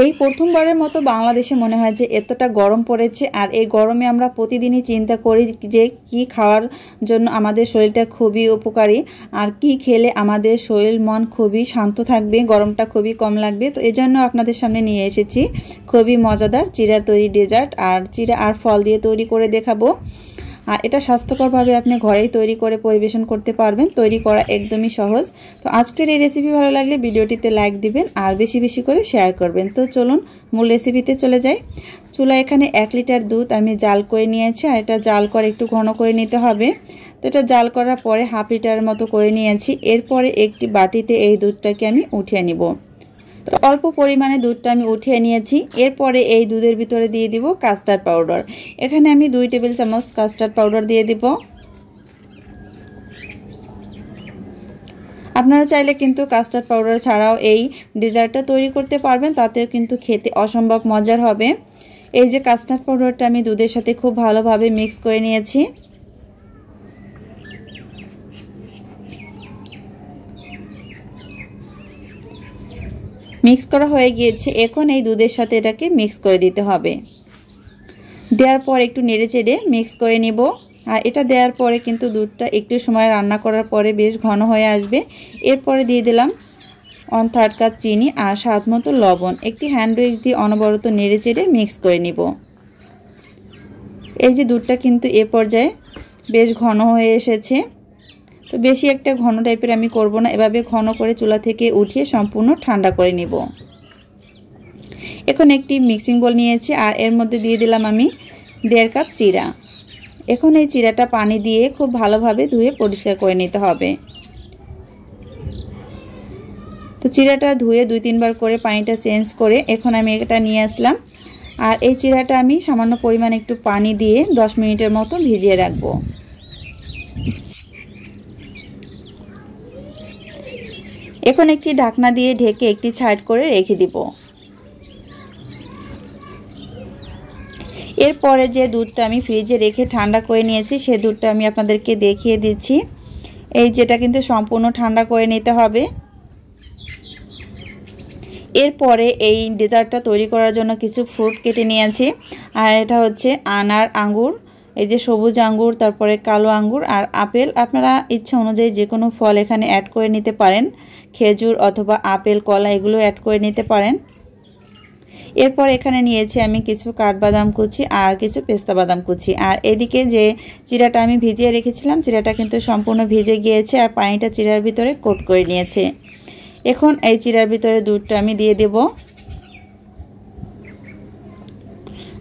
এই প্রথমবারের মতো বাংলাদেশে মনে হয় যে এতটা গরম পড়েছে, আর এই গরমে আমরা প্রতিদিনই চিন্তা করি যে কি খাওয়ার জন্য আমাদের শরীরটা খুবই উপকারী, আর কি খেলে আমাদের শরীর মন খুবই শান্ত থাকবে, গরমটা খুবই কম লাগবে। তো এই জন্য আপনাদের সামনে নিয়ে এসেছি খুবই মজাদার চিড়ার তৈরি ডেজার্ট, আর চিড়া আর ফল দিয়ে তৈরি করে দেখাবো। আর এটা স্বাস্থ্যকরভাবে আপনি ঘরেই তৈরি করে পরিবেশন করতে পারবেন, তৈরি করা একদমই সহজ। তো আজকের এই রেসিপি ভালো লাগলে ভিডিওটিতে লাইক দিবেন আর বেশি বেশি করে শেয়ার করবেন। তো চলুন মূল রেসিপিতে চলে যাই। চুলা এখানে 1 লিটার দুধ আমি জাল করে নিয়েছি, আর এটা জাল করে একটু ঘন করে নিতে হবে। তো এটা জাল করার পরে হাফ লিটার মতো করে নিয়েছি। এরপরে একটি বাটিতে এই দুধটাকে আমি উঠিয়ে নিব। তো অল্প পরিমাণে দুধটা আমি উঠিয়ে নিয়েছি। এরপরে এই দুধের ভিতরে দিয়ে দিব কাস্টার্ড পাউডার। এখানে আমি 2 টেবিল চামচ কাস্টার্ড পাউডার দিয়ে দিব। আপনারা চাইলে কিন্তু কাস্টার্ড পাউডার ছাড়াও এই ডেজার্টটা তৈরি করতে পারবেন, তাতেও কিন্তু খেতে অসম্ভব মজার হবে। এই যে কাস্টার্ড পাউডারটা আমি দুধের সাথে খুব ভালোভাবে মিক্স করে নিয়েছি। মিক্স করা হয়ে গিয়েছে। এখন এই দুধের সাথে এটাকে মিক্স করে দিতে হবে। দেওয়ার পর একটু নেড়েচেড়ে মিক্স করে নিব। আর এটা দেওয়ার পরে কিন্তু দুধটা একটু সময় রান্না করার পরে বেশ ঘন হয়ে আসবে। এরপরে দিয়ে দিলাম 1/3 কাপ চিনি আর স্বাদ মতো লবণ। একটি হ্যান্ড উইক্স দিয়ে অনবরত নেড়েচেড়ে মিক্স করে নিব। এই যে দুধটা কিন্তু এ পর্যায়ে বেশ ঘন হয়ে এসেছে। তো বেশি একটা ঘন টাইপের আমি করব না, এভাবে ঘন করে চুলা থেকে উঠিয়ে সম্পূর্ণ ঠান্ডা করে নিব। এখন একটি মিক্সিং বোল নিয়েছি, আর এর মধ্যে দিয়ে দিলাম আমি 1.5 কাপ চিড়া। এখন এই চিড়াটা পানি দিয়ে খুব ভালোভাবে ধুয়ে পরিষ্কার করে নিতে হবে। তো চিড়াটা ধুয়ে 2-3 বার করে পানিটা চেঞ্জ করে এখন আমি এটা নিয়ে আসলাম। আর এই চিড়াটা আমি সামান্য পরিমাণ একটু পানি দিয়ে 10 মিনিটের মতো ভিজিয়ে রাখবো। এখন একটি ঢাকনা দিয়ে ঢেকে একটি সাইড করে রেখে দিব। এরপরে যে দুধটা আমি ফ্রিজে রেখে ঠান্ডা করে নিয়েছি সেই দুধটা আমি আপনাদেরকে দেখিয়ে দিচ্ছি। এই যেটা কিন্তু সম্পূর্ণ ঠান্ডা করে নিতে হবে। এরপরে এই ডেজার্টটা তৈরি করার জন্য কিছু ফ্রুট কেটে নিয়েছি, আর এটা হচ্ছে আনার, আঙ্গুর, এই যে সবুজ আঙ্গুর, তারপরে কালো আঙ্গুর আর আপেল। আপনারা ইচ্ছা অনুযায়ী যে কোনো ফল এখানে অ্যাড করে নিতে পারেন, খেজুর অথবা আপেল, কলা এগুলো অ্যাড করে নিতে পারেন। এরপর এখানে নিয়েছি আমি কিছু কাঠবাদাম কুচি আর কিছু পেস্তা বাদাম কুচি। আর এদিকে যে চিড়াটা আমি ভিজিয়ে রেখেছিলাম, চিড়াটা কিন্তু সম্পূর্ণ ভিজে গিয়েছে আর পানিটা চিড়ার ভিতরে কোট করে নিয়েছে। এখন এই চিড়ার ভিতরে দুধটা আমি দিয়ে দেব।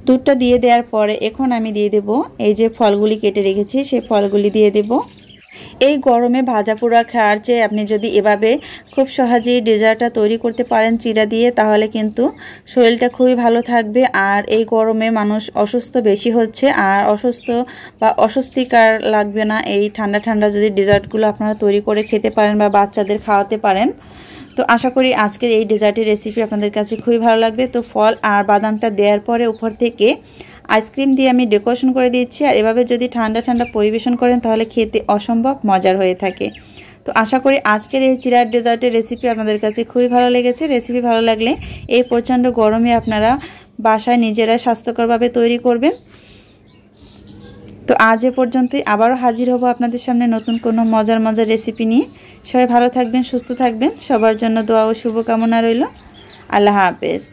দুধটা দিয়ে দেওয়ার পরে এখন আমি দিয়ে দেব এই যে ফলগুলি কেটে রেখেছি, সেই ফলগুলি দিয়ে দেব। এই গরমে ভাজা পোড়া খাওয়ার চেয়ে আপনি যদি এভাবে খুব সহজেই ডেজার্টটা তৈরি করতে পারেন চিড়া দিয়ে, তাহলে কিন্তু শরীরটা খুবই ভালো থাকবে। আর এই গরমে মানুষ অসুস্থ বেশি হচ্ছে, আর অসুস্থ বা অস্বস্তিকর লাগবে না এই ঠান্ডা ঠান্ডা যদি ডেজার্টগুলো আপনারা তৈরি করে খেতে পারেন বা বাচ্চাদের খাওয়াতে পারেন। তো আশা করি আজকের এই ডেজার্টের রেসিপি আপনাদের কাছে খুবই ভালো লাগবে। তো ফল আর বাদামটা দেওয়ার পরে উপর থেকে আইসক্রিম দিয়ে আমি ডেকোরেশন করে দিচ্ছি। আর এভাবে যদি ঠান্ডা ঠান্ডা পরিবেশন করেন তাহলে খেতে অসম্ভব মজার হয়ে থাকে। তো আশা করি আজকের এই চিড়ার ডেজার্টের রেসিপি আপনাদের কাছে খুবই ভালো লেগেছে। রেসিপি ভালো লাগলে এই প্রচণ্ড গরমে আপনারা বাসায় নিজেরা স্বাস্থ্যকরভাবে তৈরি করবেন। তো আজ এ পর্যন্তই, আবারও হাজির হব আপনাদের সামনে নতুন কোনো মজার মজার রেসিপি নিয়ে। সবাই ভালো থাকবেন, সুস্থ থাকবেন, সবার জন্য দোয়া ও শুভকামনা রইল। আল্লাহ হাফেজ।